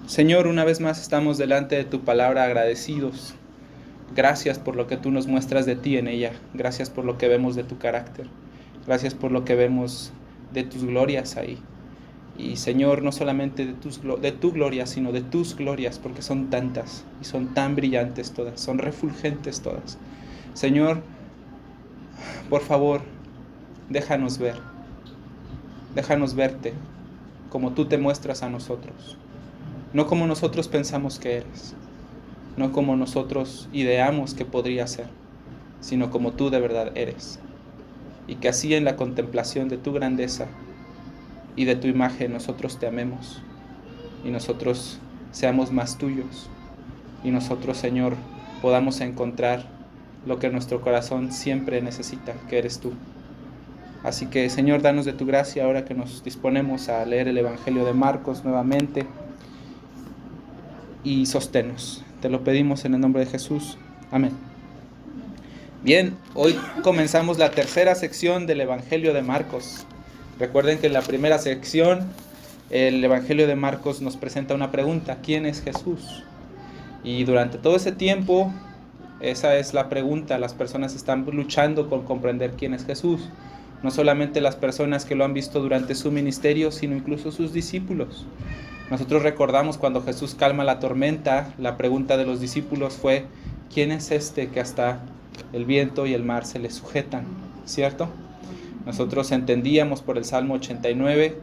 Señor, una vez más estamos delante de tu palabra agradecidos. Gracias por lo que tú nos muestras de ti en ella. Gracias por lo que vemos de tu carácter. Gracias por lo que vemos de tus glorias ahí. Y Señor, no solamente de tu gloria, sino de tus glorias, porque son tantas y son tan brillantes todas, son refulgentes todas. Señor, por favor, déjanos verte como tú te muestras a nosotros. No como nosotros pensamos que eres, no como nosotros ideamos que podría ser, sino como tú de verdad eres. Y que así en la contemplación de tu grandeza y de tu imagen nosotros te amemos y nosotros seamos más tuyos y nosotros, Señor, podamos encontrar lo que nuestro corazón siempre necesita, que eres tú. Así que, Señor, danos de tu gracia ahora que nos disponemos a leer el Evangelio de Marcos nuevamente. Y sosténnos. Te lo pedimos en el nombre de Jesús. Amén. Bien, hoy comenzamos la tercera sección del Evangelio de Marcos. Recuerden que en la primera sección el Evangelio de Marcos nos presenta una pregunta: ¿quién es Jesús? Y durante todo ese tiempo, esa es la pregunta. Las personas están luchando con comprender quién es Jesús. No solamente las personas que lo han visto durante su ministerio, sino incluso sus discípulos. Nosotros recordamos cuando Jesús calma la tormenta, la pregunta de los discípulos fue: ¿quién es este que hasta el viento y el mar se le sujetan? ¿Cierto? Nosotros entendíamos por el Salmo 89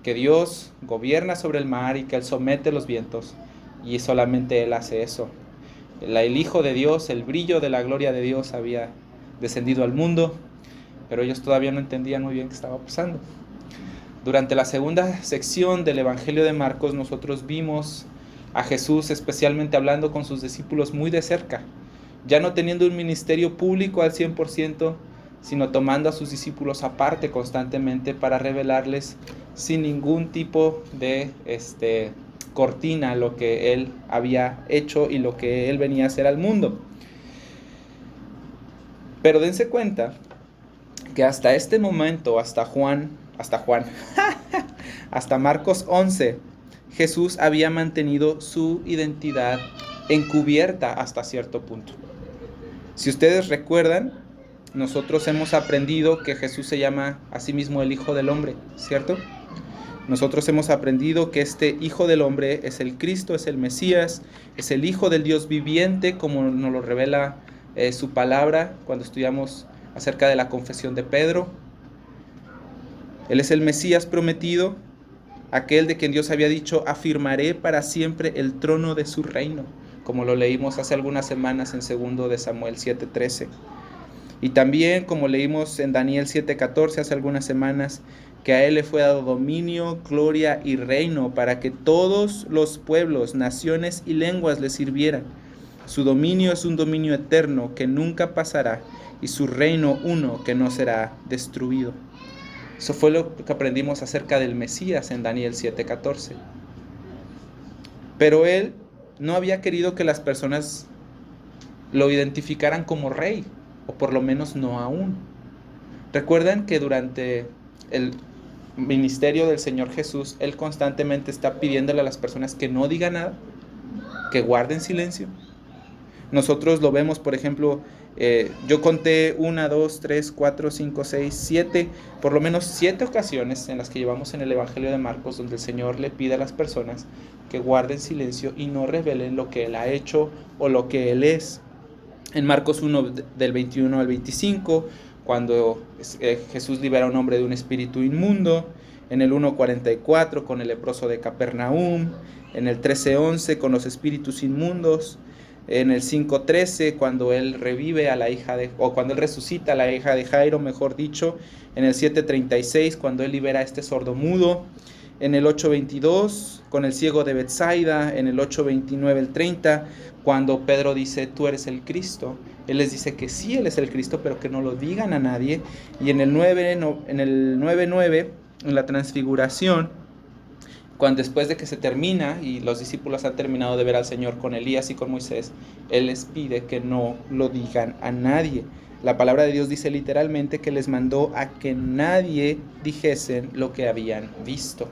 que Dios gobierna sobre el mar y que Él somete los vientos, y solamente Él hace eso. El Hijo de Dios, el brillo de la gloria de Dios había descendido al mundo, pero ellos todavía no entendían muy bien qué estaba pasando. Durante la segunda sección del Evangelio de Marcos, nosotros vimos a Jesús especialmente hablando con sus discípulos muy de cerca, ya no teniendo un ministerio público al 100%, sino tomando a sus discípulos aparte constantemente para revelarles sin ningún tipo de cortina lo que Él había hecho y lo que Él venía a hacer al mundo. Pero dense cuenta que hasta este momento, hasta Marcos 11, Jesús había mantenido su identidad encubierta hasta cierto punto. Si ustedes recuerdan, nosotros hemos aprendido que Jesús se llama a sí mismo el Hijo del Hombre, ¿cierto? Nosotros hemos aprendido que este Hijo del Hombre es el Cristo, es el Mesías, es el Hijo del Dios viviente, como nos lo revela su palabra cuando estudiamos acerca de la confesión de Pedro. Él es el Mesías prometido, aquel de quien Dios había dicho: afirmaré para siempre el trono de su reino, como lo leímos hace algunas semanas en 2 de Samuel 7:13. Y también, como leímos en Daniel 7:14 hace algunas semanas, que a Él le fue dado dominio, gloria y reino para que todos los pueblos, naciones y lenguas le sirvieran. Su dominio es un dominio eterno que nunca pasará, y su reino uno que no será destruido. Eso fue lo que aprendimos acerca del Mesías en Daniel 7:14. Pero Él no había querido que las personas lo identificaran como rey, o por lo menos no aún. Recuerdan que durante el ministerio del Señor Jesús, Él constantemente está pidiéndole a las personas que no digan nada, que guarden silencio. Nosotros lo vemos, por ejemplo, yo conté 1, 2, 3, 4, 5, 6, 7, por lo menos 7 ocasiones en las que llevamos en el Evangelio de Marcos, donde el Señor le pide a las personas que guarden silencio y no revelen lo que Él ha hecho o lo que Él es. En Marcos 1, del 21 al 25, cuando Jesús libera a un hombre de un espíritu inmundo. En el 1:44 con el leproso de Capernaum. En el 13:11 con los espíritus inmundos. En el 5:13 cuando él revive a la hija cuando él resucita a la hija de Jairo, mejor dicho. En el 7:36 cuando él libera a este sordomudo. En el 8:22 con el ciego de Betsaida. En el 8:29 el 30 cuando Pedro dice: tú eres el Cristo. Él les dice que sí, Él es el Cristo, pero que no lo digan a nadie. Y en el 9:9, en la transfiguración, cuando después de que se termina y los discípulos han terminado de ver al Señor con Elías y con Moisés, Él les pide que no lo digan a nadie. La palabra de Dios dice literalmente que les mandó a que nadie dijesen lo que habían visto.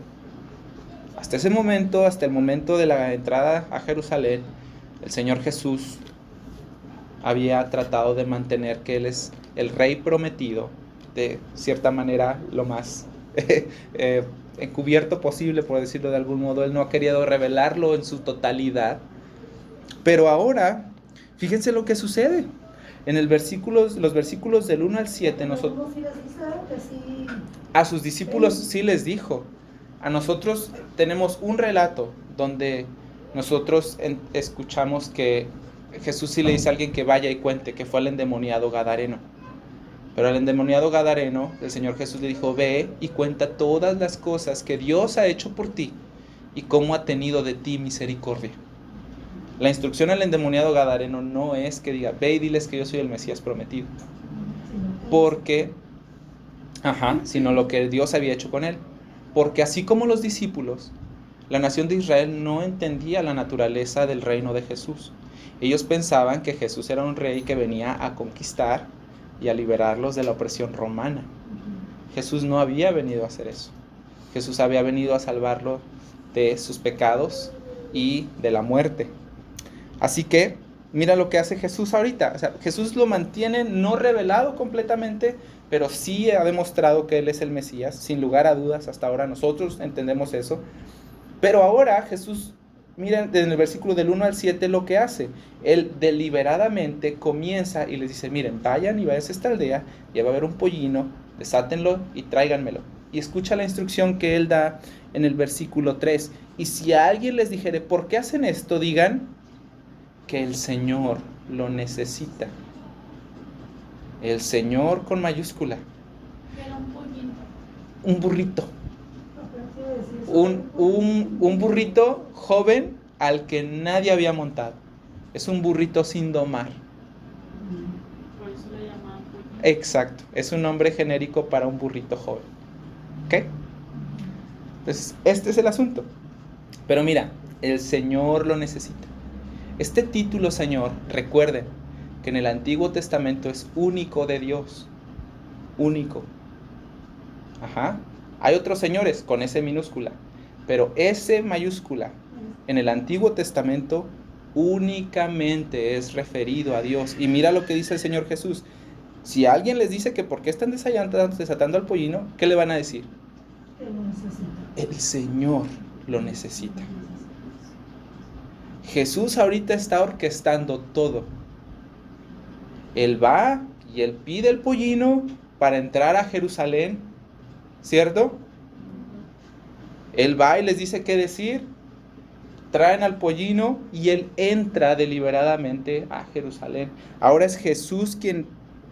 Hasta ese momento, hasta el momento de la entrada a Jerusalén, el Señor Jesús había tratado de mantener que Él es el Rey prometido, de cierta manera lo más encubierto posible, por decirlo de algún modo. Él no ha querido revelarlo en su totalidad. Pero ahora, fíjense lo que sucede. En los versículos del 1 al 7, nosotros, a sus discípulos sí les dijo. A nosotros tenemos un relato donde nosotros escuchamos que Jesús sí le dice a alguien que vaya y cuente que fue al endemoniado gadareno. Pero al endemoniado gadareno, el Señor Jesús le dijo: ve y cuenta todas las cosas que Dios ha hecho por ti y cómo ha tenido de ti misericordia. La instrucción al endemoniado gadareno no es que diga: ve y diles que yo soy el Mesías prometido. Porque, sino lo que Dios había hecho con él. Porque así como los discípulos, la nación de Israel no entendía la naturaleza del reino de Jesús. Ellos pensaban que Jesús era un rey que venía a conquistar y a liberarlos de la opresión romana. Jesús no había venido a hacer eso. Jesús había venido a salvarlo de sus pecados y de la muerte. Así que mira lo que hace Jesús ahorita. O sea, Jesús lo mantiene no revelado completamente, pero sí ha demostrado que Él es el Mesías, sin lugar a dudas. Hasta ahora nosotros entendemos eso. Pero ahora Jesús, miren en el versículo del 1 al 7 lo que hace. Él deliberadamente comienza y les dice: miren, vayan y vayan a esta aldea, ya va a haber un pollino, desátenlo y tráiganmelo. Y escucha la instrucción que Él da en el versículo 3. Y si a alguien les dijere: ¿por qué hacen esto? Digan que el Señor lo necesita. El Señor con mayúscula. Era un pollito. Un burrito. Un burrito joven al que nadie había montado. Es un burrito sin domar. Por eso le llamaban pollito. Exacto, es un nombre genérico para un burrito joven. ¿Ok? Entonces, este es el asunto. Pero mira, el Señor lo necesita. Este título, Señor, recuerden que en el Antiguo Testamento es único de Dios. Único. Hay otros señores con S minúscula, pero S mayúscula en el Antiguo Testamento únicamente es referido a Dios. Y mira lo que dice el Señor Jesús. Si alguien les dice que por qué están desatando al pollino, ¿qué le van a decir? El Señor lo necesita. Jesús ahorita está orquestando todo. Él va y Él pide el pollino para entrar a Jerusalén, ¿cierto? Él va y les dice qué decir, traen al pollino y Él entra deliberadamente a Jerusalén. Ahora es Jesús quien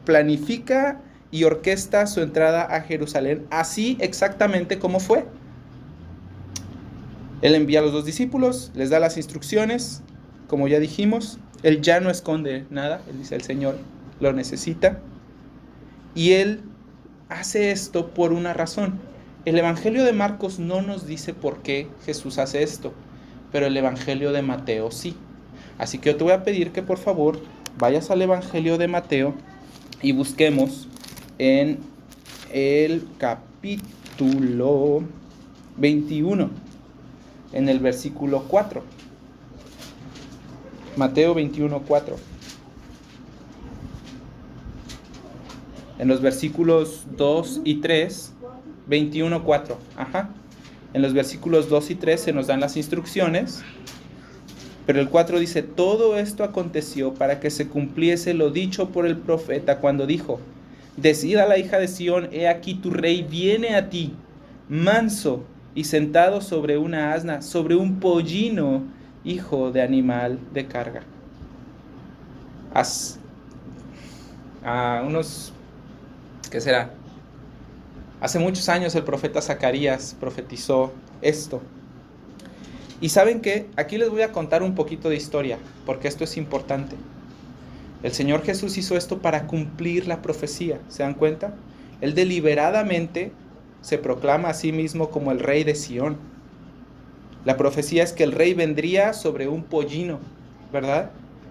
planifica y orquesta su entrada a Jerusalén, así exactamente como fue. Él envía a los 2 discípulos, les da las instrucciones, como ya dijimos. Él ya no esconde nada, Él dice: el Señor lo necesita. Y Él hace esto por una razón. El Evangelio de Marcos no nos dice por qué Jesús hace esto, pero el Evangelio de Mateo sí. Así que yo te voy a pedir que por favor vayas al Evangelio de Mateo y busquemos en el capítulo 21. En el versículo 4. Mateo 21, 4. En los versículos 2 y 3. 21, 4. En los versículos 2 y 3 se nos dan las instrucciones. Pero el 4 dice: todo esto aconteció para que se cumpliese lo dicho por el profeta cuando dijo: decid a la hija de Sión, he aquí tu rey viene a ti, manso y sentado sobre una asna, sobre un pollino, hijo de animal de carga. ¿Qué será? Hace muchos años el profeta Zacarías profetizó esto. Y ¿saben qué? Aquí les voy a contar un poquito de historia, porque esto es importante. El Señor Jesús hizo esto para cumplir la profecía, ¿se dan cuenta? Él deliberadamente se proclama a sí mismo como el rey de Sión. La profecía es que el rey vendría sobre un pollino, ¿verdad?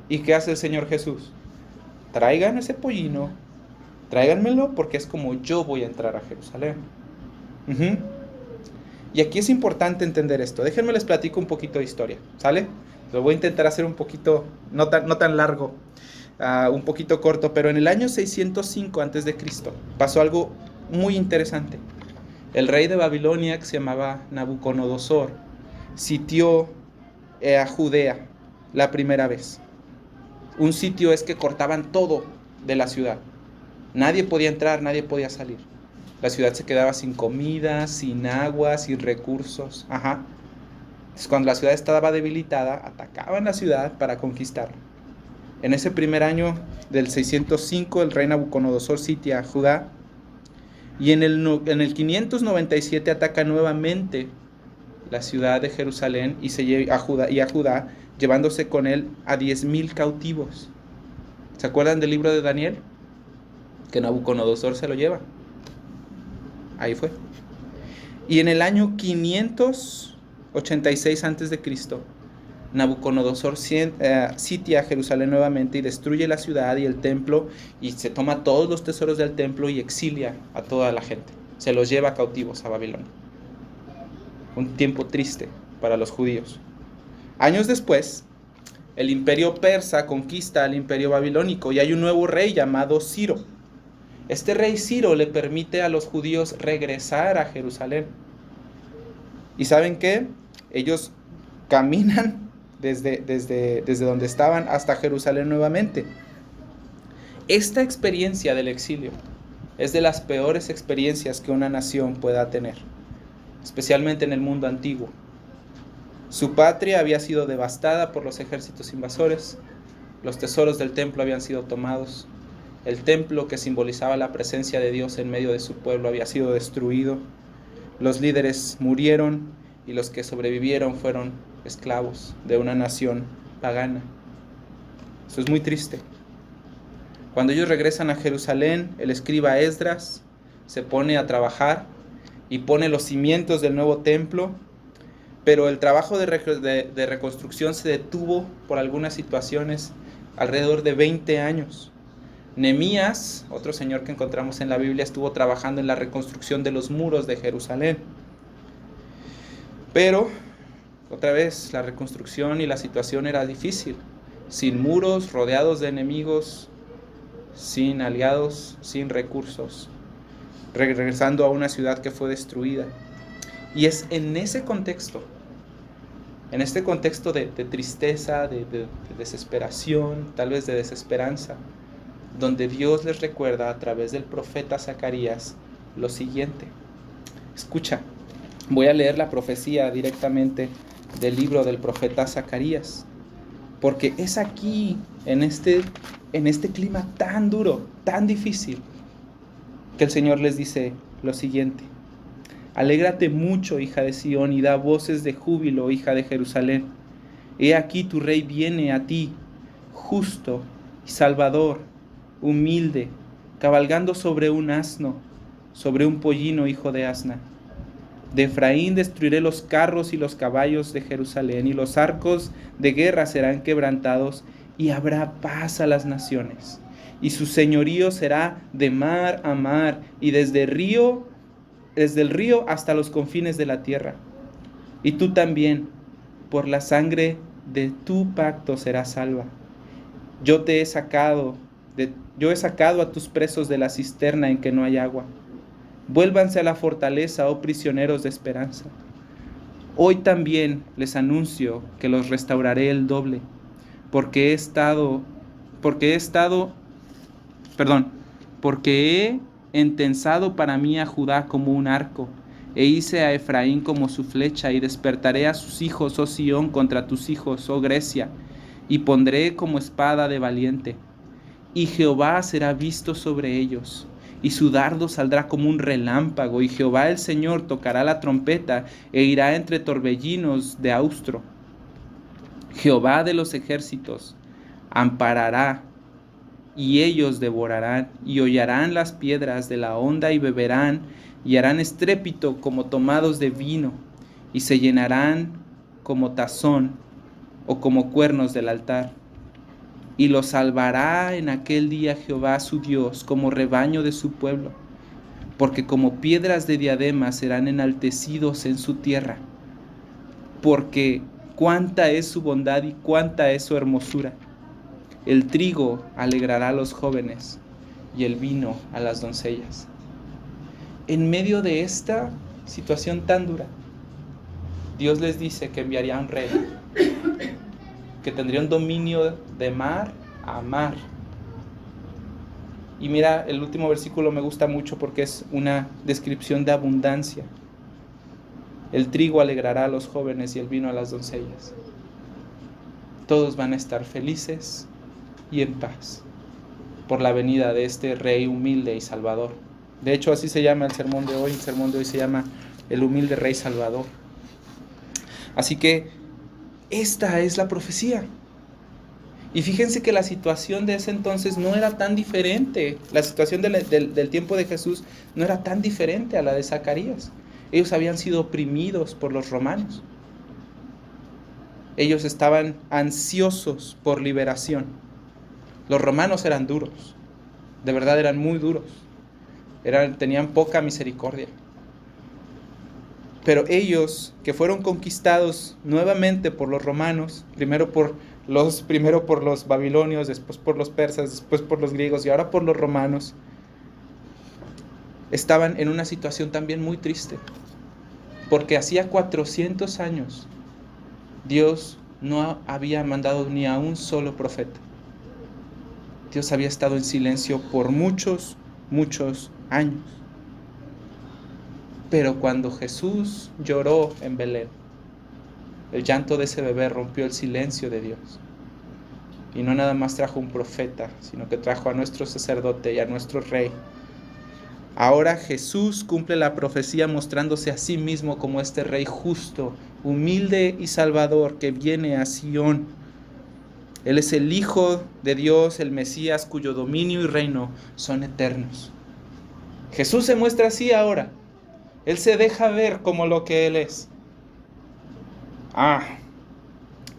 ¿Y qué hace el Señor Jesús? Traigan ese pollino, tráiganmelo porque es como yo voy a entrar a Jerusalén. Y aquí es importante entender esto. Déjenme les platico un poquito de historia, ¿sale? Lo voy a intentar hacer un poquito, no tan largo, un poquito corto, pero en el año 605 a.C. pasó algo muy interesante. El rey de Babilonia, que se llamaba Nabucodonosor, sitió a Judea la primera vez. Un sitio es que cortaban todo de la ciudad. Nadie podía entrar, nadie podía salir. La ciudad se quedaba sin comida, sin agua, sin recursos. Entonces, cuando la ciudad estaba debilitada, atacaban la ciudad para conquistarla. En ese primer año del 605, el rey Nabucodonosor sitia a Judá. Y en el 597 ataca nuevamente la ciudad de Jerusalén y a Judá, llevándose con él a 10,000 cautivos. ¿Se acuerdan del libro de Daniel? Que Nabucodonosor se lo lleva. Ahí fue. Y en el año 586 a.C., Nabucodonosor sitia a Jerusalén nuevamente y destruye la ciudad y el templo, y se toma todos los tesoros del templo y exilia a toda la gente. Se los lleva cautivos a Babilonia. Un tiempo triste para los judíos. Años después, el imperio persa conquista al imperio babilónico y hay un nuevo rey llamado Ciro. Este rey Ciro le permite a los judíos regresar a Jerusalén. ¿Y saben qué? Ellos caminan desde donde estaban hasta Jerusalén nuevamente. Esta experiencia del exilio es de las peores experiencias que una nación pueda tener, especialmente en el mundo antiguo. Su patria había sido devastada por los ejércitos invasores, los tesoros del templo habían sido tomados, el templo que simbolizaba la presencia de Dios en medio de su pueblo había sido destruido, los líderes murieron y los que sobrevivieron fueron esclavos de una nación pagana. Eso es muy triste. Cuando ellos regresan a Jerusalén, el escriba Esdras se pone a trabajar y pone los cimientos del nuevo templo, pero el trabajo de reconstrucción se detuvo por algunas situaciones alrededor de 20 años. Nehemías, otro señor que encontramos en la Biblia, estuvo trabajando en la reconstrucción de los muros de Jerusalén. Pero, otra vez, la reconstrucción y la situación era difícil. Sin muros, rodeados de enemigos, sin aliados, sin recursos. Regresando a una ciudad que fue destruida. Y es en ese contexto, en este contexto de tristeza, de desesperación, tal vez de desesperanza, donde Dios les recuerda a través del profeta Zacarías lo siguiente. Escucha, voy a leer la profecía directamente del libro del profeta Zacarías, porque es aquí, en este clima tan duro, tan difícil, que el Señor les dice lo siguiente: alégrate mucho, hija de Sión, y da voces de júbilo, hija de Jerusalén. He aquí tu rey viene a ti, justo y salvador, humilde, cabalgando sobre un asno, sobre un pollino hijo de asna. De Efraín destruiré los carros y los caballos de Jerusalén, y los arcos de guerra serán quebrantados, y habrá paz a las naciones. Y su señorío será de mar a mar, y desde el río hasta los confines de la tierra. Y tú también, por la sangre de tu pacto serás salva. Yo he sacado a tus presos de la cisterna en que no hay agua. Vuélvanse a la fortaleza, oh prisioneros de esperanza. Hoy también les anuncio que los restauraré el doble, porque he entensado para mí a Judá como un arco, e hice a Efraín como su flecha, y despertaré a sus hijos, oh Sión, contra tus hijos, oh Grecia, y pondré como espada de valiente. Y Jehová será visto sobre ellos, y su dardo saldrá como un relámpago, y Jehová el Señor tocará la trompeta, e irá entre torbellinos de austro. Jehová de los ejércitos amparará, y ellos devorarán, y hollarán las piedras de la honda, y beberán, y harán estrépito como tomados de vino, y se llenarán como tazón, o como cuernos del altar. Y los salvará en aquel día Jehová su Dios, como rebaño de su pueblo. porque como piedras de diadema serán enaltecidos en su tierra, porque cuánta es su bondad y cuánta es su hermosura. El trigo alegrará a los jóvenes y el vino a las doncellas. En medio de esta situación tan dura, Dios les dice que enviaría un rey, que tendría un dominio de mar a mar. Y mira, el último versículo me gusta mucho porque es una descripción de abundancia. El trigo alegrará a los jóvenes y el vino a las doncellas. Todos van a estar felices y en paz por la venida de este Rey humilde y Salvador. De hecho, así se llama el sermón de hoy. El sermón de hoy se llama el humilde Rey Salvador. Así que esta es la profecía. Y fíjense que la situación de ese entonces no era tan diferente. La situación del tiempo de Jesús no era tan diferente a la de Zacarías. Ellos habían sido oprimidos por los romanos. Ellos estaban ansiosos por liberación. Los romanos eran duros. De verdad eran muy duros. Tenían poca misericordia. Pero ellos, que fueron conquistados nuevamente por los romanos, primero por los babilonios, después por los persas, después por los griegos y ahora por los romanos, estaban en una situación también muy triste, porque hacía 400 años Dios no había mandado ni a un solo profeta. Dios había estado en silencio por muchos, muchos años. Pero cuando Jesús lloró en Belén, el llanto de ese bebé rompió el silencio de Dios. Y no nada más trajo un profeta, sino que trajo a nuestro sacerdote y a nuestro rey. Ahora Jesús cumple la profecía mostrándose a sí mismo como este rey justo, humilde y salvador que viene a Sión. Él es el Hijo de Dios, el Mesías, cuyo dominio y reino son eternos. Jesús se muestra así ahora. Él se deja ver como lo que Él es.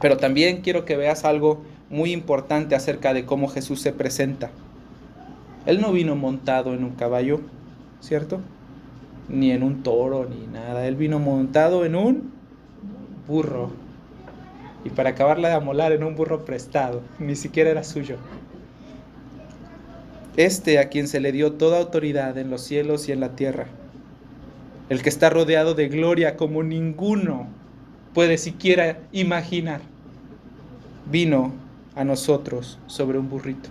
Pero también quiero que veas algo muy importante acerca de cómo Jesús se presenta. Él no vino montado en un caballo, ¿cierto? Ni en un toro, ni nada. Él vino montado en un burro. Y para acabarla de amolar, en un burro prestado. Ni siquiera era suyo. A quien se le dio toda autoridad en los cielos y en la tierra. El que está rodeado de gloria como ninguno puede siquiera imaginar, vino a nosotros sobre un burrito.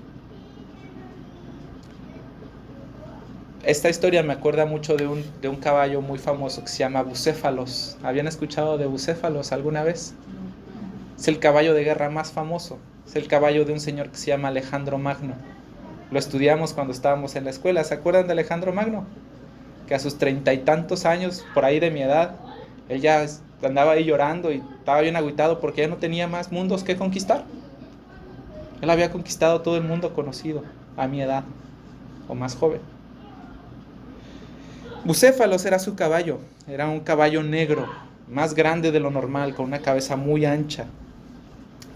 Esta historia me acuerda mucho de un caballo muy famoso que se llama Bucéfalos. ¿Habían escuchado de Bucéfalos alguna vez? Es el caballo de guerra más famoso. Es el caballo de un señor que se llama Alejandro Magno. Lo estudiamos cuando estábamos en la escuela. ¿Se acuerdan de Alejandro Magno? Que a sus 30 y tantos años, por ahí de mi edad, él ya andaba ahí llorando y estaba bien agüitado porque ya no tenía más mundos que conquistar. Él había conquistado todo el mundo conocido a mi edad, o más joven. Bucéfalos era su caballo. Era un caballo negro, más grande de lo normal, con una cabeza muy ancha.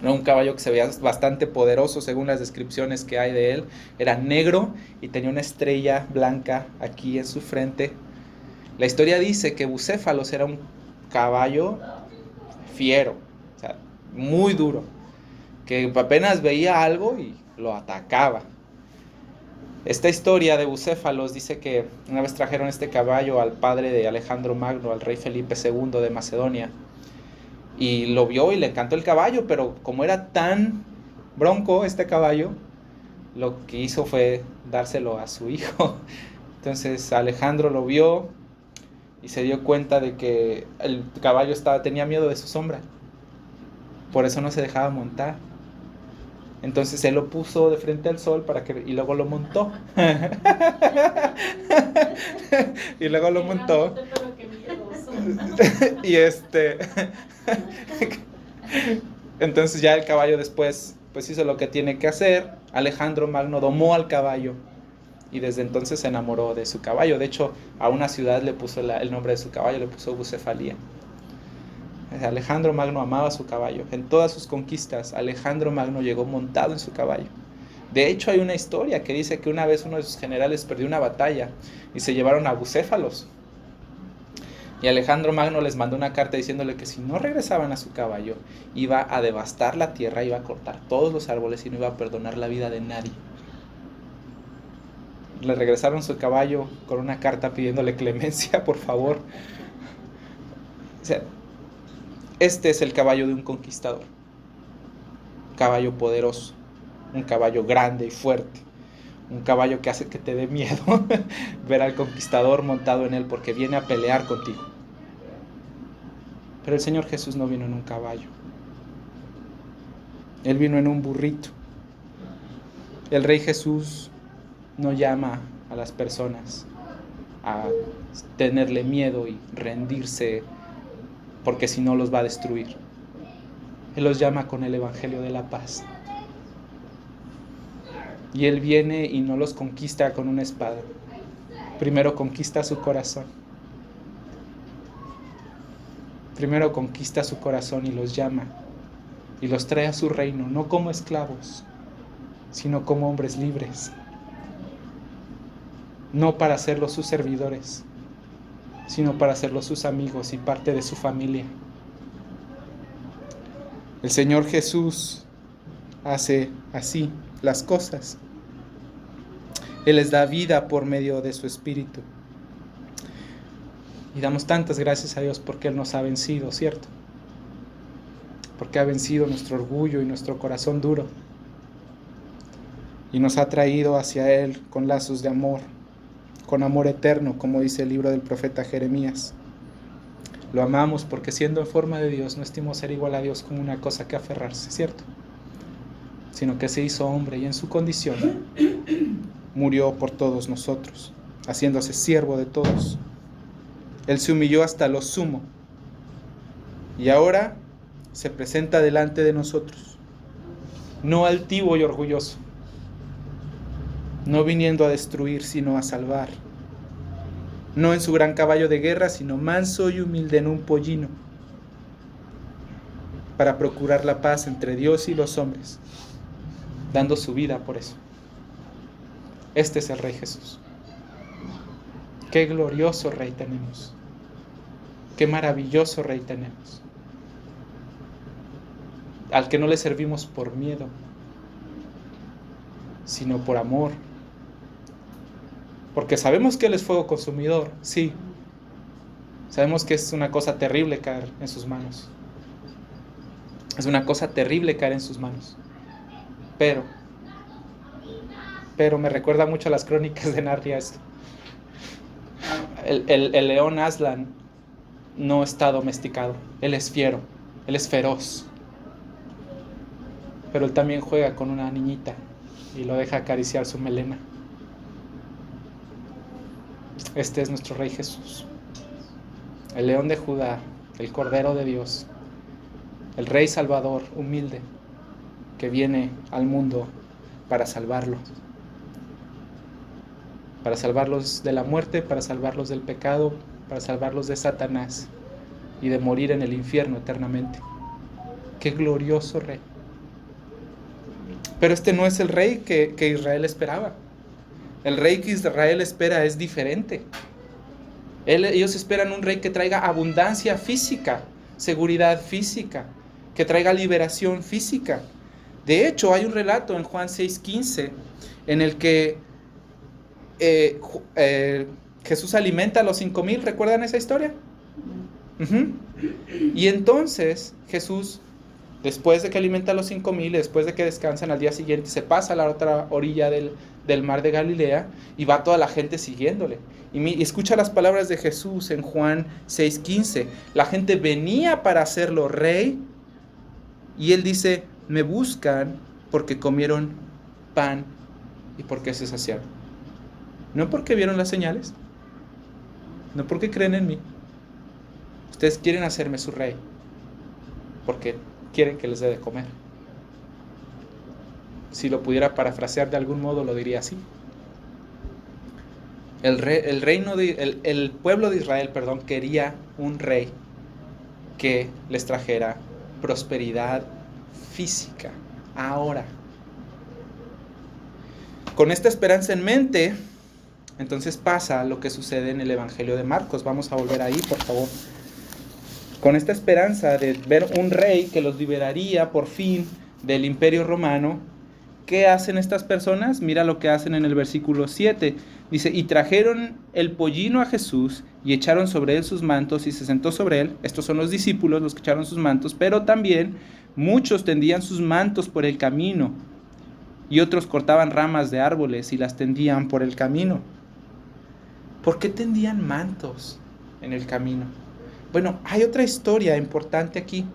Era un caballo que se veía bastante poderoso según las descripciones que hay de él. Era negro y tenía una estrella blanca aquí en su frente. La historia dice que Bucéfalos era un caballo fiero, o sea, muy duro, que apenas veía algo y lo atacaba. Esta historia de Bucéfalos dice que una vez trajeron este caballo al padre de Alejandro Magno, al rey Felipe II de Macedonia, y lo vio y le encantó el caballo, pero como era tan bronco este caballo, lo que hizo fue dárselo a su hijo. Entonces Alejandro lo vio y se dio cuenta de que el caballo tenía miedo de su sombra. Por eso no se dejaba montar. Entonces él lo puso de frente al sol y luego lo montó. Y luego lo montó. Y entonces ya el caballo después pues hizo lo que tiene que hacer. Alejandro Magno domó al caballo y desde entonces se enamoró de su caballo. De hecho, a una ciudad le puso el nombre de su caballo, le puso Bucefalía. Alejandro Magno amaba su caballo. En todas sus conquistas, Alejandro Magno llegó montado en su caballo. De hecho, hay una historia que dice que una vez uno de sus generales perdió una batalla y se llevaron a bucéfalos. Y Alejandro Magno les mandó una carta diciéndole que si no regresaban a su caballo, iba a devastar la tierra, iba a cortar todos los árboles y no iba a perdonar la vida de nadie. Le regresaron su caballo con una carta pidiéndole clemencia, por favor. O sea, este es el caballo de un conquistador. Un caballo poderoso, un caballo grande y fuerte. Un caballo que hace que te dé miedo ver al conquistador montado en él porque viene a pelear contigo. Pero el Señor Jesús no vino en un caballo. Él vino en un burrito. El Rey Jesús no llama a las personas a tenerle miedo y rendirse porque si no los va a destruir. Él los llama con el Evangelio de la paz. Y Él viene y no los conquista con una espada. Primero conquista su corazón. Primero conquista su corazón y los llama. Y los trae a su reino, no como esclavos, sino como hombres libres. No para hacerlos sus servidores, sino para hacerlos sus amigos y parte de su familia. El Señor Jesús hace así las cosas. Él les da vida por medio de su Espíritu. Y damos tantas gracias a Dios porque Él nos ha vencido, ¿cierto? Porque ha vencido nuestro orgullo y nuestro corazón duro. Y nos ha traído hacia Él con lazos de amor, con amor eterno, como dice el libro del profeta Jeremías. Lo amamos porque siendo en forma de Dios no estimó ser igual a Dios como una cosa que aferrarse, ¿cierto? Sino que se hizo hombre y en su condición murió por todos nosotros, haciéndose siervo de todos. Él se humilló hasta lo sumo y ahora se presenta delante de nosotros, no altivo y orgulloso, no viniendo a destruir sino a salvar, no en su gran caballo de guerra sino manso y humilde en un pollino, para procurar la paz entre Dios y los hombres, dando su vida por eso. Este es el Rey Jesús. Qué glorioso Rey tenemos. Qué maravilloso Rey tenemos. Al que no le servimos por miedo, sino por amor. Porque sabemos que Él es fuego consumidor, sí. Sabemos que es una cosa terrible caer en sus manos. Es una cosa terrible caer en sus manos. Pero me recuerda mucho a las crónicas de Narnia esto. El león Aslan no está domesticado. Él es fiero, él es feroz. Pero él también juega con una niñita y lo deja acariciar su melena. Este es nuestro Rey Jesús. El león de Judá, el Cordero de Dios, el Rey Salvador humilde que viene al mundo para salvarlo. Para salvarlos de la muerte, para salvarlos del pecado, para salvarlos de Satanás y de morir en el infierno eternamente. ¡Qué glorioso Rey! Pero este no es el Rey que Israel esperaba. El Rey que Israel espera es diferente. Ellos esperan un Rey que traiga abundancia física, seguridad física, que traiga liberación física. De hecho, hay un relato en Juan 6:15 en el que Jesús alimenta a los 5,000. ¿Recuerdan esa historia? Y entonces Jesús, después de que alimenta a los 5,000, después de que descansan, al día siguiente se pasa a la otra orilla del mar de Galilea y va toda la gente siguiéndole. Y escucha las palabras de Jesús en Juan 6:15. La gente venía para hacerlo rey y Él dice: me buscan porque comieron pan y porque se saciaron. No porque vieron las señales, no porque creen en mí. Ustedes quieren hacerme su rey porque quieren que les dé de comer. Si lo pudiera parafrasear de algún modo, lo diría así. El pueblo de Israel, quería un rey que les trajera prosperidad física ahora. Con esta esperanza en mente, entonces pasa lo que sucede en el Evangelio de Marcos. Vamos a volver ahí, por favor. Con esta esperanza de ver un rey que los liberaría por fin del Imperio Romano, ¿qué hacen estas personas? Mira lo que hacen en el versículo 7. Dice, y trajeron el pollino a Jesús y echaron sobre él sus mantos y se sentó sobre él. Estos son los discípulos los que echaron sus mantos, pero también muchos tendían sus mantos por el camino y otros cortaban ramas de árboles y las tendían por el camino. ¿Por qué tendían mantos en el camino? Bueno, hay otra historia importante aquí.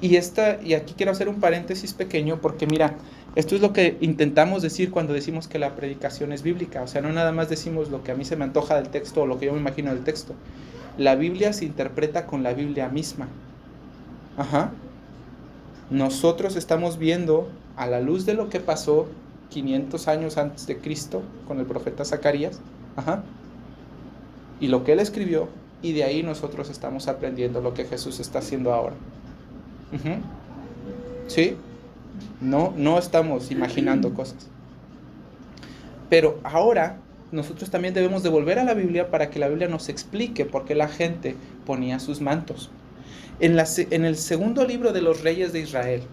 Y aquí quiero hacer un paréntesis pequeño porque mira, esto es lo que intentamos decir cuando decimos que la predicación es bíblica. O sea, no nada más decimos lo que a mí se me antoja del texto o lo que yo me imagino del texto. La Biblia se interpreta con la Biblia misma. Ajá. Nosotros estamos viendo a la luz de lo que pasó 500 años antes de Cristo con el profeta Zacarías. Ajá. Y lo que él escribió, y de ahí nosotros estamos aprendiendo lo que Jesús está haciendo ahora. ¿Sí? No estamos imaginando cosas. Pero ahora nosotros también debemos de volver a la Biblia para que la Biblia nos explique por qué la gente ponía sus mantos. En el segundo libro de los Reyes de Israel,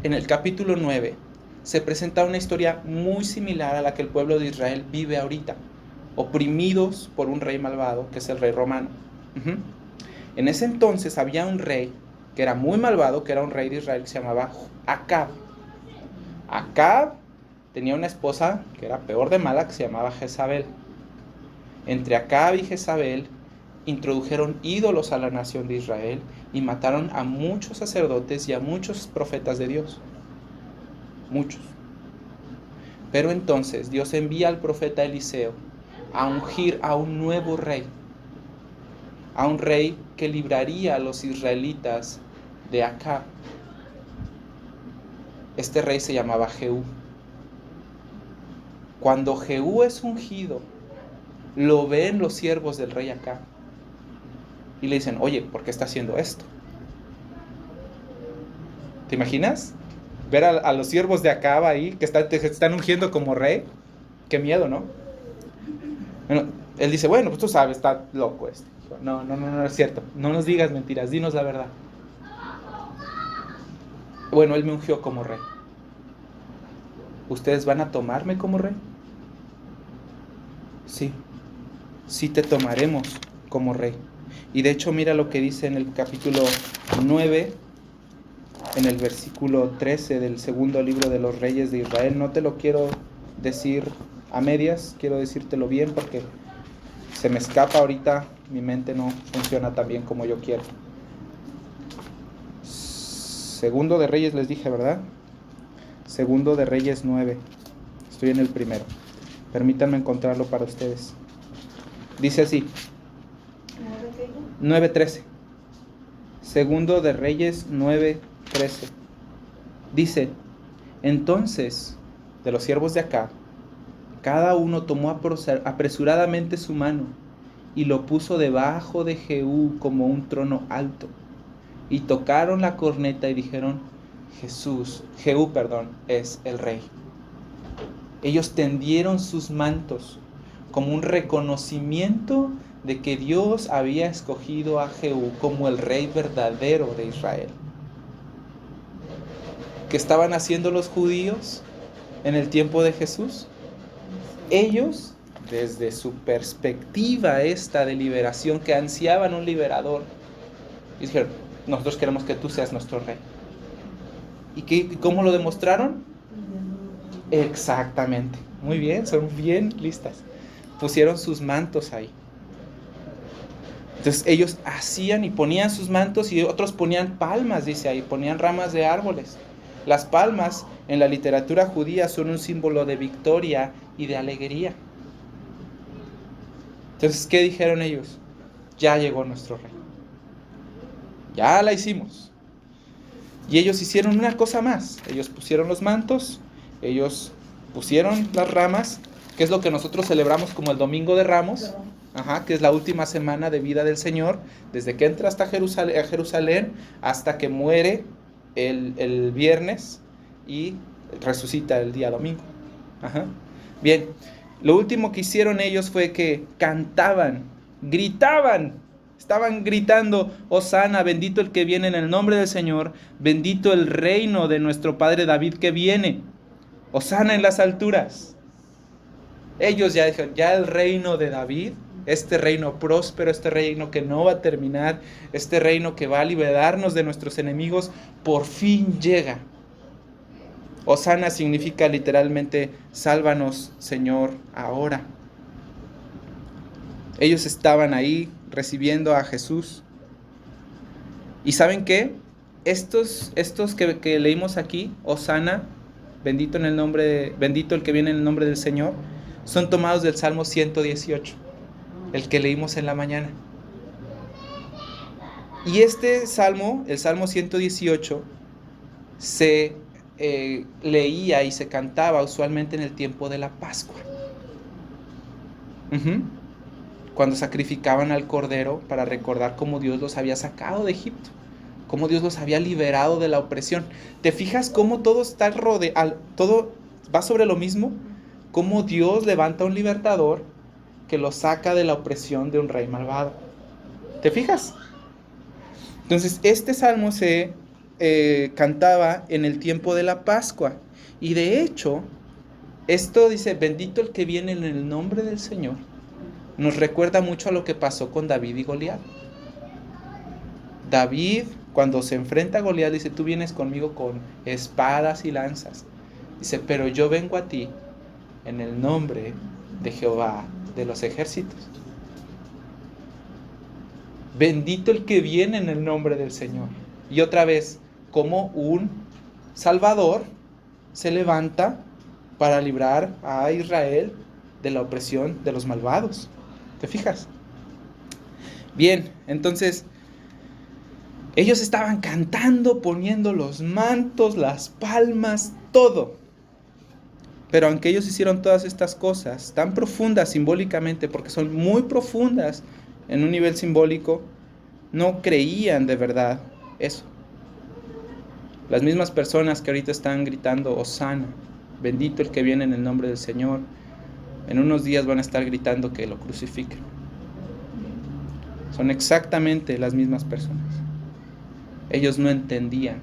en el capítulo 9, se presenta una historia muy similar a la que el pueblo de Israel vive ahorita, oprimidos por un rey malvado, que es el rey romano. En ese entonces había un rey que era muy malvado, que era un rey de Israel que se llamaba Acab. Acab tenía una esposa que era peor de mala, que se llamaba Jezabel. Entre Acab y Jezabel introdujeron ídolos a la nación de Israel y mataron a muchos sacerdotes y a muchos profetas de Dios. Muchos. Pero entonces Dios envía al profeta Eliseo a ungir a un nuevo rey. A un rey que libraría a los israelitas de Acab. Este rey se llamaba Jehú. Cuando Jehú es ungido, lo ven los siervos del rey Acab y le dicen, oye, ¿por qué está haciendo esto? ¿Te imaginas? Ver a los siervos de Acab ahí que te están ungiendo como rey. Qué miedo, ¿no? Bueno, él dice, bueno, pues tú sabes, está loco este. No es cierto. No nos digas mentiras, dinos la verdad. Bueno, él me ungió como rey. ¿Ustedes van a tomarme como rey? Sí te tomaremos como rey. Y de hecho mira lo que dice en el capítulo 9, en el versículo 13 del segundo libro de los Reyes de Israel. No te lo quiero decir a medias, quiero decírtelo bien porque se me escapa ahorita, mi mente no funciona tan bien como yo quiero. Segundo de Reyes les dije, ¿verdad? Segundo de Reyes 9. Estoy en el primero. Permítanme encontrarlo para ustedes. Dice así. 9:13. Segundo de Reyes 9:13. Dice, entonces, de los siervos de acá, cada uno tomó apresuradamente su mano y lo puso debajo de Jehú como un trono alto. Y tocaron la corneta y dijeron, Jehú, es el rey. Ellos tendieron sus mantos como un reconocimiento de que Dios había escogido a Jehú como el rey verdadero de Israel. ¿Qué estaban haciendo los judíos en el tiempo de Jesús? Ellos, desde su perspectiva esta de liberación, que ansiaban un liberador, dijeron, nosotros queremos que tú seas nuestro rey. ¿Y cómo lo demostraron? Exactamente. Muy bien, son bien listas. Pusieron sus mantos ahí. Entonces ellos hacían y ponían sus mantos y otros ponían palmas, dice ahí, ponían ramas de árboles. Las palmas en la literatura judía son un símbolo de victoria y de alegría. Entonces, ¿qué dijeron ellos? Ya llegó nuestro rey. Ya la hicimos. Y ellos hicieron una cosa más. Ellos pusieron los mantos, ellos pusieron las ramas, que es lo que nosotros celebramos como el Domingo de Ramos, que es la última semana de vida del Señor, desde que entra hasta Jerusalén hasta que muere el viernes y resucita el día domingo. Ajá. Bien, lo último que hicieron ellos fue que cantaban, gritaban, estaban gritando: Hosana, bendito el que viene en el nombre del Señor, bendito el reino de nuestro padre David que viene, Hosana en las alturas. Ellos ya dijeron, ya el reino de David, este reino próspero, este reino que no va a terminar, este reino que va a liberarnos de nuestros enemigos, por fin llega. Hosana significa literalmente, sálvanos, Señor, ahora. Ellos estaban ahí recibiendo a Jesús. ¿Y saben qué? Estos que leímos aquí, Hosana, bendito el que viene en el nombre del Señor, son tomados del Salmo 118, el que leímos en la mañana. Y este salmo, el Salmo 118, se leía y se cantaba usualmente en el tiempo de la Pascua. Cuando sacrificaban al cordero para recordar cómo Dios los había sacado de Egipto, cómo Dios los había liberado de la opresión. ¿Te fijas cómo todo está todo va sobre lo mismo? Cómo Dios levanta a un libertador que lo saca de la opresión de un rey malvado. ¿Te fijas? Entonces, este salmo se cantaba en el tiempo de la Pascua. Y de hecho, esto dice, bendito el que viene en el nombre del Señor. Nos recuerda mucho a lo que pasó con David y Goliat. David, cuando se enfrenta a Goliat, dice, tú vienes conmigo con espadas y lanzas. Dice, pero yo vengo a ti en el nombre de Jehová de los ejércitos. Bendito el que viene en el nombre del Señor. Y otra vez, como un Salvador se levanta para librar a Israel de la opresión de los malvados. ¿Te fijas? Bien, entonces ellos estaban cantando, poniendo los mantos, las palmas, todo. Pero aunque ellos hicieron todas estas cosas tan profundas simbólicamente, porque son muy profundas en un nivel simbólico, no creían de verdad eso. Las mismas personas que ahorita están gritando Hosana, bendito el que viene en el nombre del Señor, en unos días van a estar gritando que lo crucifiquen. Son exactamente las mismas personas. Ellos no entendían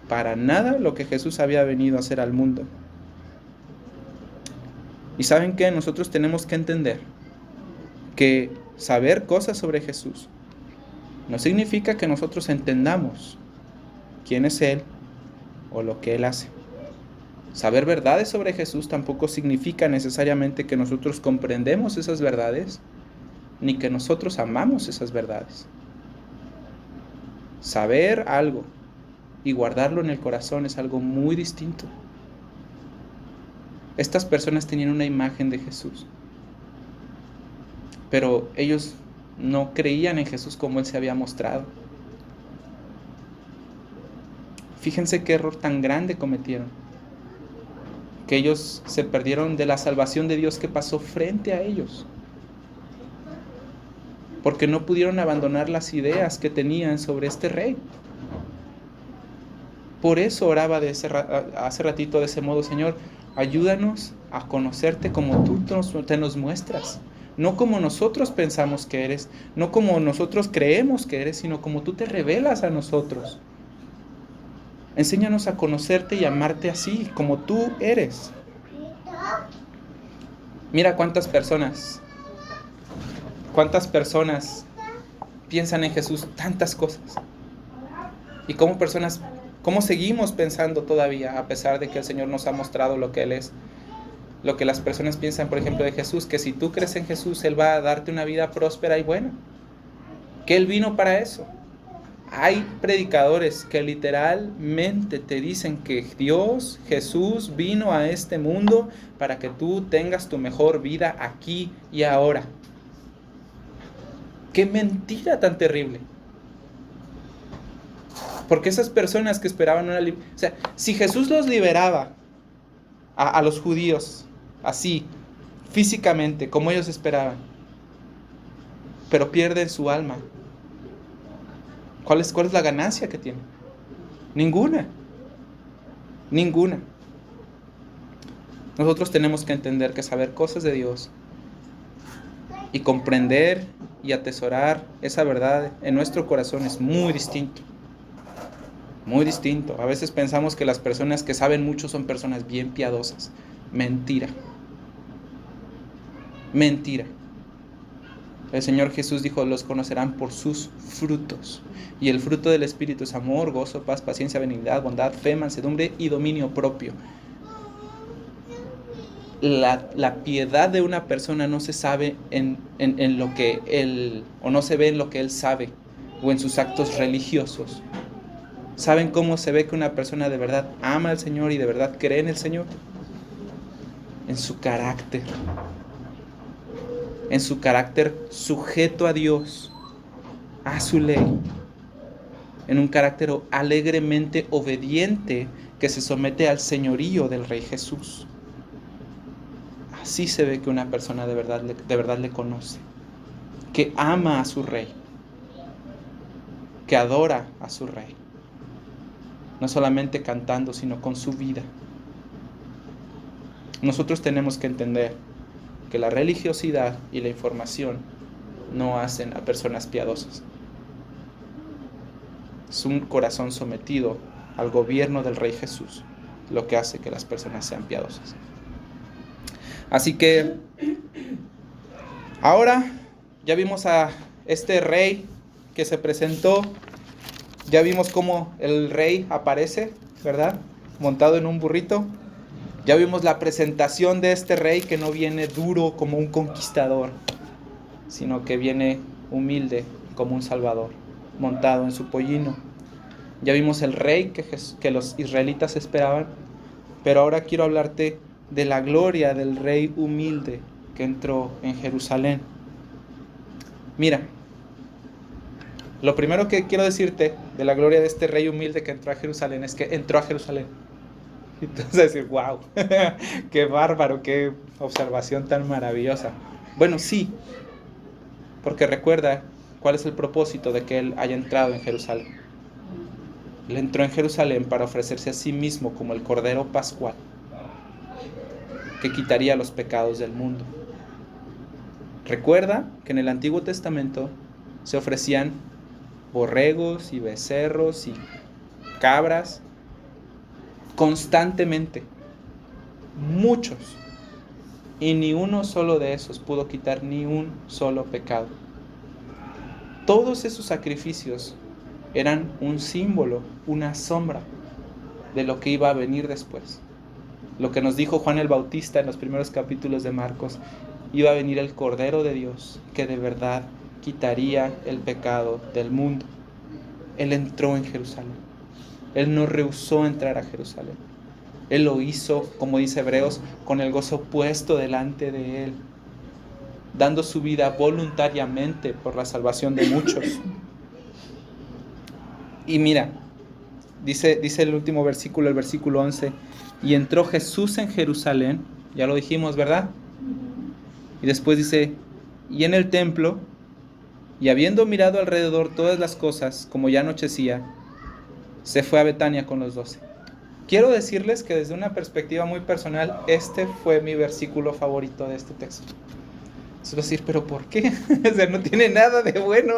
para nada lo que Jesús había venido a hacer al mundo. ¿Y saben qué? Nosotros tenemos que entender que saber cosas sobre Jesús no significa que nosotros entendamos quién es Él o lo que Él hace. Saber verdades sobre Jesús tampoco significa necesariamente que nosotros comprendemos esas verdades, ni que nosotros amamos esas verdades. Saber algo y guardarlo en el corazón es algo muy distinto. Estas personas tenían una imagen de Jesús, pero ellos no creían en Jesús como Él se había mostrado. Fíjense qué error tan grande cometieron, que ellos se perdieron de la salvación de Dios que pasó frente a ellos, porque no pudieron abandonar las ideas que tenían sobre este rey. Por eso oraba hace ratito de ese modo: Señor, ayúdanos a conocerte como tú te nos muestras, no como nosotros pensamos que eres, no como nosotros creemos que eres, sino como tú te revelas a nosotros. Enséñanos a conocerte y amarte así, como tú eres. Mira cuántas personas piensan en Jesús tantas cosas. Y cómo seguimos pensando todavía, a pesar de que el Señor nos ha mostrado lo que Él es. Lo que las personas piensan, por ejemplo, de Jesús, que si tú crees en Jesús, Él va a darte una vida próspera y buena. Que Él vino para eso. Hay predicadores que literalmente te dicen que Dios, Jesús, vino a este mundo para que tú tengas tu mejor vida aquí y ahora. ¡Qué mentira tan terrible! Porque esas personas que esperaban o sea, si Jesús los liberaba a los judíos, así, físicamente, como ellos esperaban, pero pierden su alma, ¿cuál es la ganancia que tienen? Ninguna. Nosotros tenemos que entender que saber cosas de Dios y comprender y atesorar esa verdad en nuestro corazón es muy distinto. Muy distinto. A veces pensamos que las personas que saben mucho son personas bien piadosas. Mentira. Mentira. El Señor Jesús dijo: los conocerán por sus frutos. Y el fruto del Espíritu es amor, gozo, paz, paciencia, benignidad, bondad, fe, mansedumbre y dominio propio. La piedad de una persona no se sabe en lo que él, o no se ve en lo que él sabe, o en sus actos religiosos. ¿Saben cómo se ve que una persona de verdad ama al Señor y de verdad cree en el Señor? En su carácter. En su carácter sujeto a Dios, a su ley. En un carácter alegremente obediente que se somete al señorío del Rey Jesús. Así se ve que una persona de verdad le conoce, que ama a su Rey, que adora a su Rey. No solamente cantando, sino con su vida. Nosotros tenemos que entender que la religiosidad y la información no hacen a personas piadosas. Es un corazón sometido al gobierno del Rey Jesús lo que hace que las personas sean piadosas. Así que ahora ya vimos a este rey que se presentó. Ya vimos cómo el rey aparece, ¿verdad? Montado en un burrito. Ya vimos la presentación de este rey que no viene duro como un conquistador, sino que viene humilde como un salvador, montado en su pollino. Ya vimos el rey que los israelitas esperaban, pero ahora quiero hablarte de la gloria del rey humilde que entró en Jerusalén. Mira, lo primero que quiero decirte de la gloria de este rey humilde que entró a Jerusalén es que entró a Jerusalén. Y tú vas a decir: wow, qué bárbaro, qué observación tan maravillosa. Bueno, sí, porque recuerda cuál es el propósito de que él haya entrado en Jerusalén. Él entró en Jerusalén para ofrecerse a sí mismo como el Cordero Pascual que quitaría los pecados del mundo. Recuerda que en el Antiguo Testamento se ofrecían borregos y becerros y cabras constantemente, muchos, y ni uno solo de esos pudo quitar ni un solo pecado. Todos esos sacrificios eran un símbolo, una sombra de lo que iba a venir después. Lo que nos dijo Juan el Bautista en los primeros capítulos de Marcos: iba a venir el Cordero de Dios que de verdad quitaría el pecado del mundo. Él entró en Jerusalén. Él no rehusó entrar a Jerusalén. Él lo hizo, como dice Hebreos, con el gozo puesto delante de él, dando su vida voluntariamente por la salvación de muchos. Y mira, dice el último versículo, el versículo 11: y entró Jesús en Jerusalén, ya lo dijimos, ¿verdad? Y después dice: y en el templo, y habiendo mirado alrededor todas las cosas, como ya anochecía, se fue a Betania con los 12. Quiero decirles que desde una perspectiva muy personal, este fue mi versículo favorito de este texto. Es decir, ¿pero por qué? O sea, no tiene nada de bueno,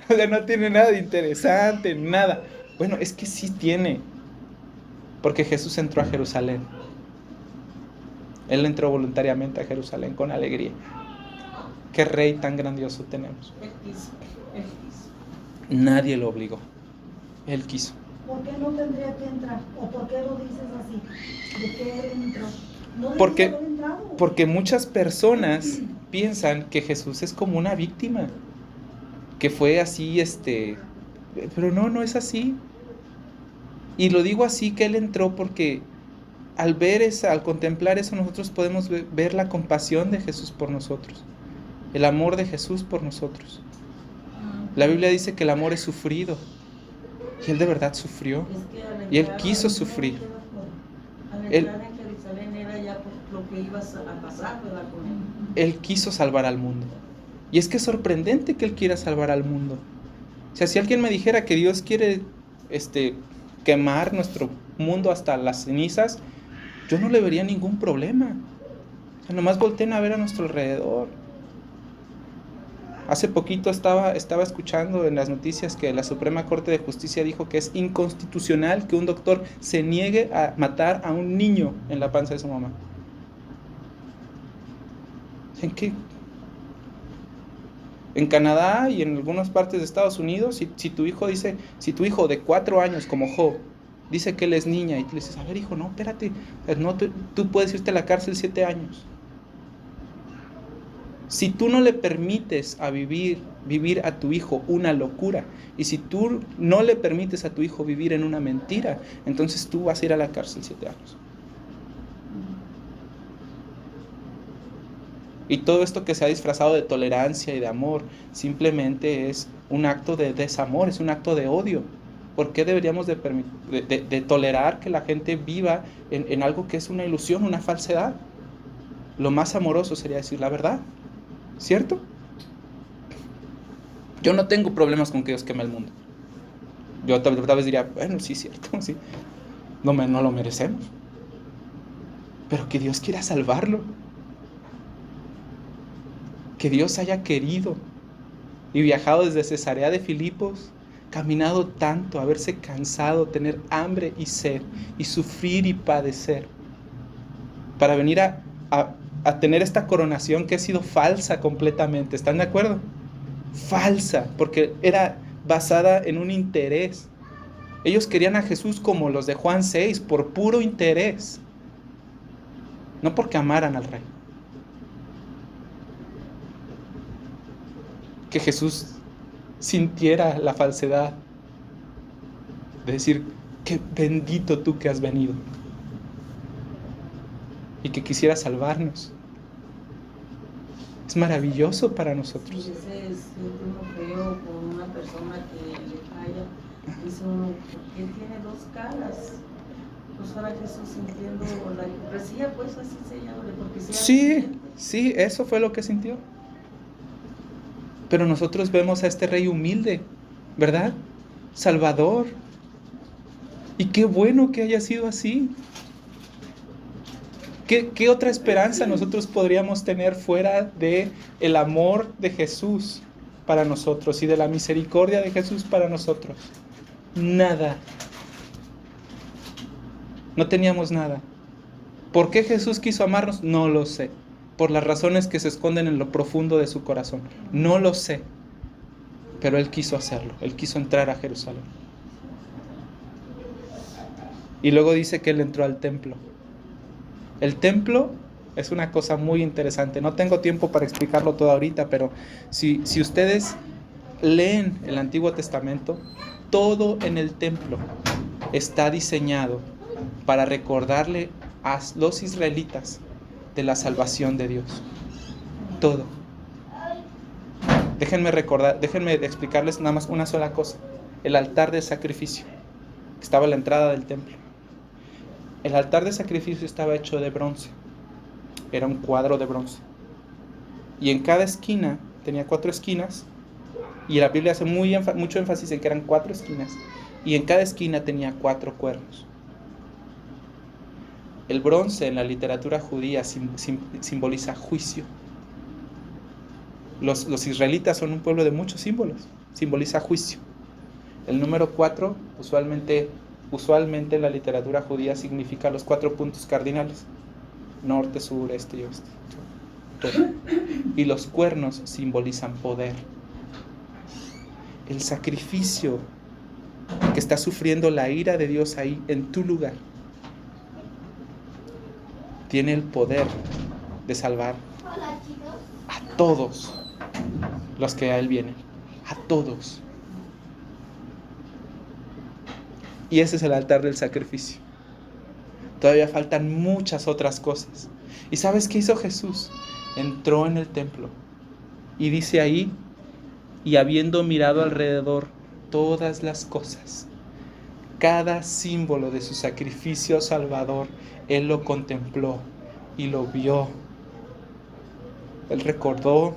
o sea, no tiene nada de interesante, nada. Bueno, es que sí tiene, porque Jesús entró a Jerusalén. Él entró voluntariamente a Jerusalén con alegría. ¿Qué rey tan grandioso tenemos? Él quiso. Nadie lo obligó. Él quiso. ¿Por qué no tendría que entrar? ¿O por qué lo dices así? ¿De qué él entró? ¿No Porque, debía haber entrado? porque muchas personas piensan que Jesús es como una víctima, que fue así, pero no es así. Y lo digo así, que él entró porque al contemplar eso, nosotros podemos ver la compasión de Jesús por nosotros, el amor de Jesús por nosotros. La Biblia dice que el amor es sufrido, y él de verdad sufrió, y él quiso sufrir. Al entrar en Jerusalén era ya por lo que ibas a pasar, ¿verdad? Con él. Él quiso salvar al mundo. Y es que es sorprendente que él quiera salvar al mundo. O sea, si alguien me dijera que Dios quiere quemar nuestro mundo hasta las cenizas, yo no le vería ningún problema. O sea, nomás volteen a ver a nuestro alrededor. Hace poquito estaba escuchando en las noticias que la Suprema Corte de Justicia dijo que es inconstitucional que un doctor se niegue a matar a un niño en la panza de su mamá. ¿En qué? En Canadá y en algunas partes de Estados Unidos, si tu hijo de 4 años como Job dice que él es niña y tú le dices, a ver hijo, no, espérate, no, tú puedes irte a la cárcel 7 años. Si tú no le permites vivir a tu hijo una locura, y si tú no le permites a tu hijo vivir en una mentira, entonces tú vas a ir a la cárcel 7 años. Y todo esto que se ha disfrazado de tolerancia y de amor, simplemente es un acto de desamor, es un acto de odio. ¿Por qué deberíamos de tolerar que la gente viva en algo que es una ilusión, una falsedad? Lo más amoroso sería decir la verdad. ¿Cierto? Yo no tengo problemas con que Dios queme el mundo. Yo tal vez diría, bueno, sí, cierto, sí. No lo merecemos. Pero que Dios quiera salvarlo. Que Dios haya querido y viajado desde Cesarea de Filipos, caminado tanto, haberse cansado, tener hambre y sed, y sufrir y padecer, para venir a tener esta coronación que ha sido falsa completamente. ¿Están de acuerdo? Falsa, porque era basada en un interés. Ellos querían a Jesús como los de Juan 6, por puro interés, no porque amaran al Rey. Que Jesús sintiera la falsedad de decir, qué bendito tú que has venido, y que quisiera salvarnos. Es maravilloso para nosotros. Y ese es uno feo con una persona que le falla. Dice uno, ¿por qué tiene 2 caras? Pues ahora Jesús sintiendo la hipocresía, pues así se llama, porque Sí, eso fue lo que sintió. Pero nosotros vemos a este Rey humilde, ¿verdad? Salvador. Y qué bueno que haya sido así. ¿Qué otra esperanza nosotros podríamos tener fuera de el amor de Jesús para nosotros y de la misericordia de Jesús para nosotros? Nada. No teníamos nada. ¿Por qué Jesús quiso amarnos? No lo sé. Por las razones que se esconden en lo profundo de su corazón. No lo sé. Pero Él quiso hacerlo. Él quiso entrar a Jerusalén. Y luego dice que Él entró al templo. El templo es una cosa muy interesante. No tengo tiempo para explicarlo todo ahorita, pero si ustedes leen el Antiguo Testamento, todo en el templo está diseñado para recordarle a los israelitas de la salvación de Dios. Todo. Déjenme explicarles nada más una sola cosa. El altar de sacrificio, que estaba a la entrada del templo. El altar de sacrificio estaba hecho de bronce. Era un cuadro de bronce. Y en cada esquina, tenía 4 esquinas. Y la Biblia hace mucho énfasis en que eran 4 esquinas. Y en cada esquina tenía 4 cuernos. El bronce en la literatura judía simboliza juicio. Los israelitas son un pueblo de muchos símbolos. Simboliza juicio. El número 4 usualmente en la literatura judía significa los 4 puntos cardinales: norte, sur, este y oeste. Todo. Y los cuernos simbolizan poder. El sacrificio que está sufriendo la ira de Dios ahí en tu lugar tiene el poder de salvar a todos los que a Él vienen. A todos. Y ese es el altar del sacrificio. Todavía faltan muchas otras cosas. ¿Y sabes qué hizo Jesús? Entró en el templo. Y dice ahí, y habiendo mirado alrededor todas las cosas, cada símbolo de su sacrificio salvador, Él lo contempló y lo vio. Él recordó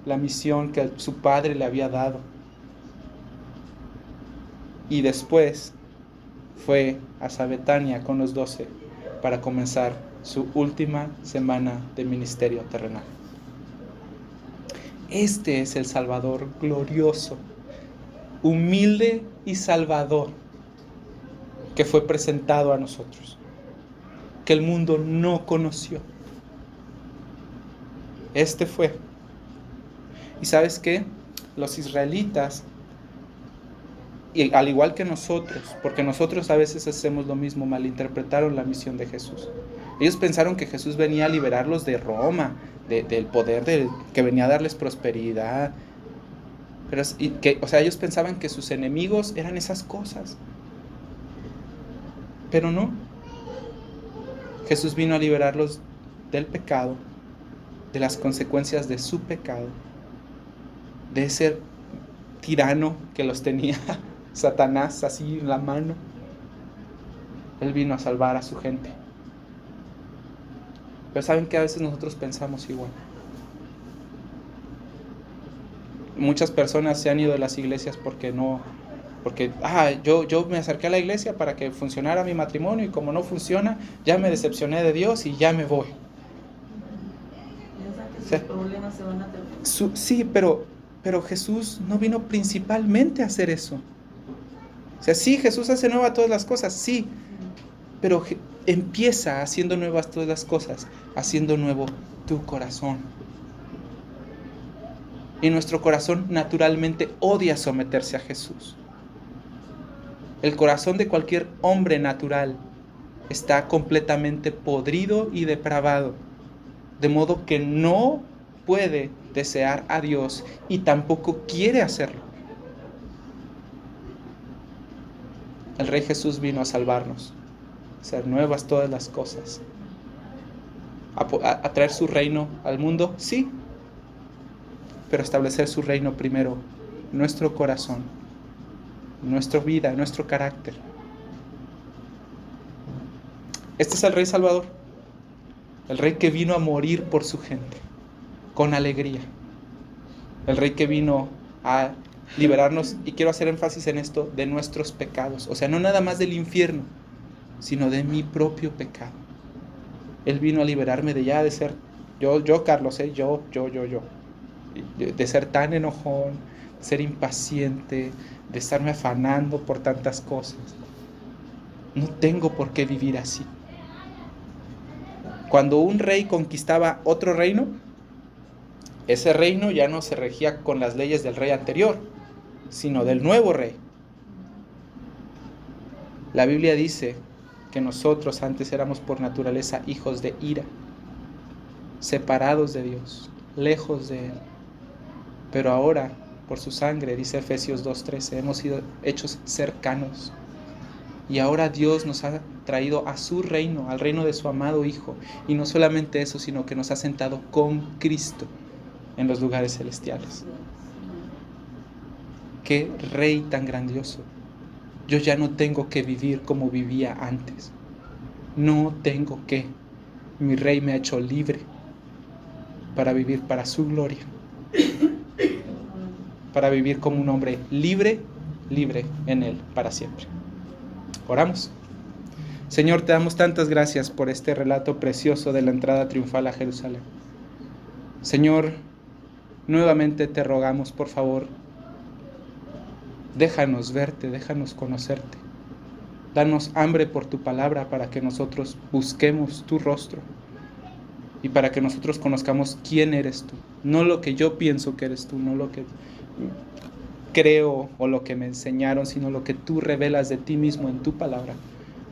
la misión que su Padre le había dado. Y después fue a Betania con los 12 para comenzar su última semana de ministerio terrenal. Este es el Salvador glorioso, humilde y salvador que fue presentado a nosotros, que el mundo no conoció. Este fue. ¿Y sabes qué? Los israelitas, y al igual que nosotros, porque nosotros a veces hacemos lo mismo, malinterpretaron la misión de Jesús. Ellos pensaron que Jesús venía a liberarlos de Roma, del poder que venía a darles prosperidad. Pero, ellos pensaban que sus enemigos eran esas cosas. Pero no. Jesús vino a liberarlos del pecado, de las consecuencias de su pecado, de ese tirano que los tenía Satanás así en la mano. Él vino a salvar a su gente. Pero saben que a veces nosotros pensamos igual. Muchas personas se han ido de las iglesias porque yo me acerqué a la iglesia para que funcionara mi matrimonio y como no funciona, ya me decepcioné de Dios y ya me voy. Piensa que sus problemas se van a terminar. Sí, pero Jesús no vino principalmente a hacer eso. O sea, sí, Jesús hace nuevas todas las cosas, sí, pero empieza haciendo nuevas todas las cosas, haciendo nuevo tu corazón. Y nuestro corazón naturalmente odia someterse a Jesús. El corazón de cualquier hombre natural está completamente podrido y depravado, de modo que no puede desear a Dios y tampoco quiere hacerlo. El Rey Jesús vino a salvarnos, a hacer nuevas todas las cosas, a traer su reino al mundo, sí, pero establecer su reino primero, nuestro corazón, nuestra vida, nuestro carácter. Este es el Rey Salvador, el Rey que vino a morir por su gente, con alegría. El Rey que vino a liberarnos, y quiero hacer énfasis en esto, de nuestros pecados. O sea, no nada más del infierno, sino de mi propio pecado. Él vino a liberarme de ser, yo Carlos, yo. De ser tan enojón, de ser impaciente, de estarme afanando por tantas cosas. No tengo por qué vivir así. Cuando un rey conquistaba otro reino, ese reino ya no se regía con las leyes del rey anterior, sino del nuevo rey. La Biblia dice que nosotros antes éramos por naturaleza hijos de ira, separados de Dios, lejos de Él. Pero ahora, por su sangre, dice Efesios 2:13, hemos sido hechos cercanos. Y ahora Dios nos ha traído a su reino, al reino de su amado Hijo. Y no solamente eso, sino que nos ha sentado con Cristo en los lugares celestiales. ¡Qué Rey tan grandioso! Yo ya no tengo que vivir como vivía antes. No tengo que. Mi Rey me ha hecho libre para vivir para su gloria. Para vivir como un hombre libre en Él para siempre. Oramos. Señor, te damos tantas gracias por este relato precioso de la entrada triunfal a Jerusalén. Señor, nuevamente te rogamos, por favor, déjanos verte, déjanos conocerte. Danos hambre por tu palabra para que nosotros busquemos tu rostro y para que nosotros conozcamos quién eres tú. No lo que yo pienso que eres tú, no lo que creo o lo que me enseñaron, sino lo que tú revelas de ti mismo en tu palabra,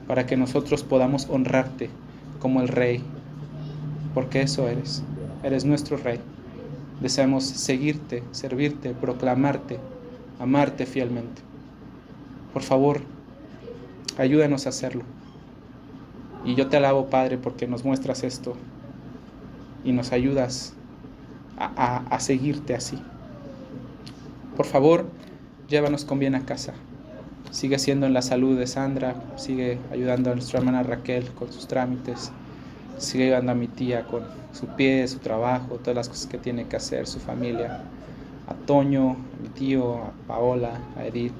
para que nosotros podamos honrarte como el Rey, porque eso eres nuestro Rey. Deseamos seguirte, servirte, proclamarte, amarte fielmente. Por favor, ayúdanos a hacerlo. Y yo te alabo, Padre, porque nos muestras esto y nos ayudas a seguirte así. Por favor, llévanos con bien a casa. Sigue siendo en la salud de Sandra, sigue ayudando a nuestra hermana Raquel con sus trámites, sigue ayudando a mi tía con su pie, su trabajo, todas las cosas que tiene que hacer, su familia, a Toño, a mi tío, a Paola, a Edith,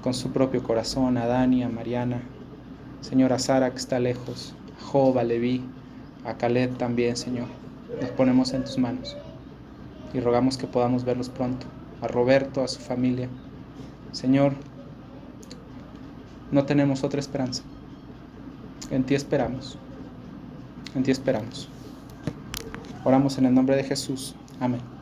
con su propio corazón, a Dani, a Mariana, Señora Sara que está lejos, a Job, a Leví, a Caleb también, Señor. Nos ponemos en tus manos y rogamos que podamos verlos pronto, a Roberto, a su familia. Señor, no tenemos otra esperanza. En ti esperamos. En ti esperamos. Oramos en el nombre de Jesús. Amén.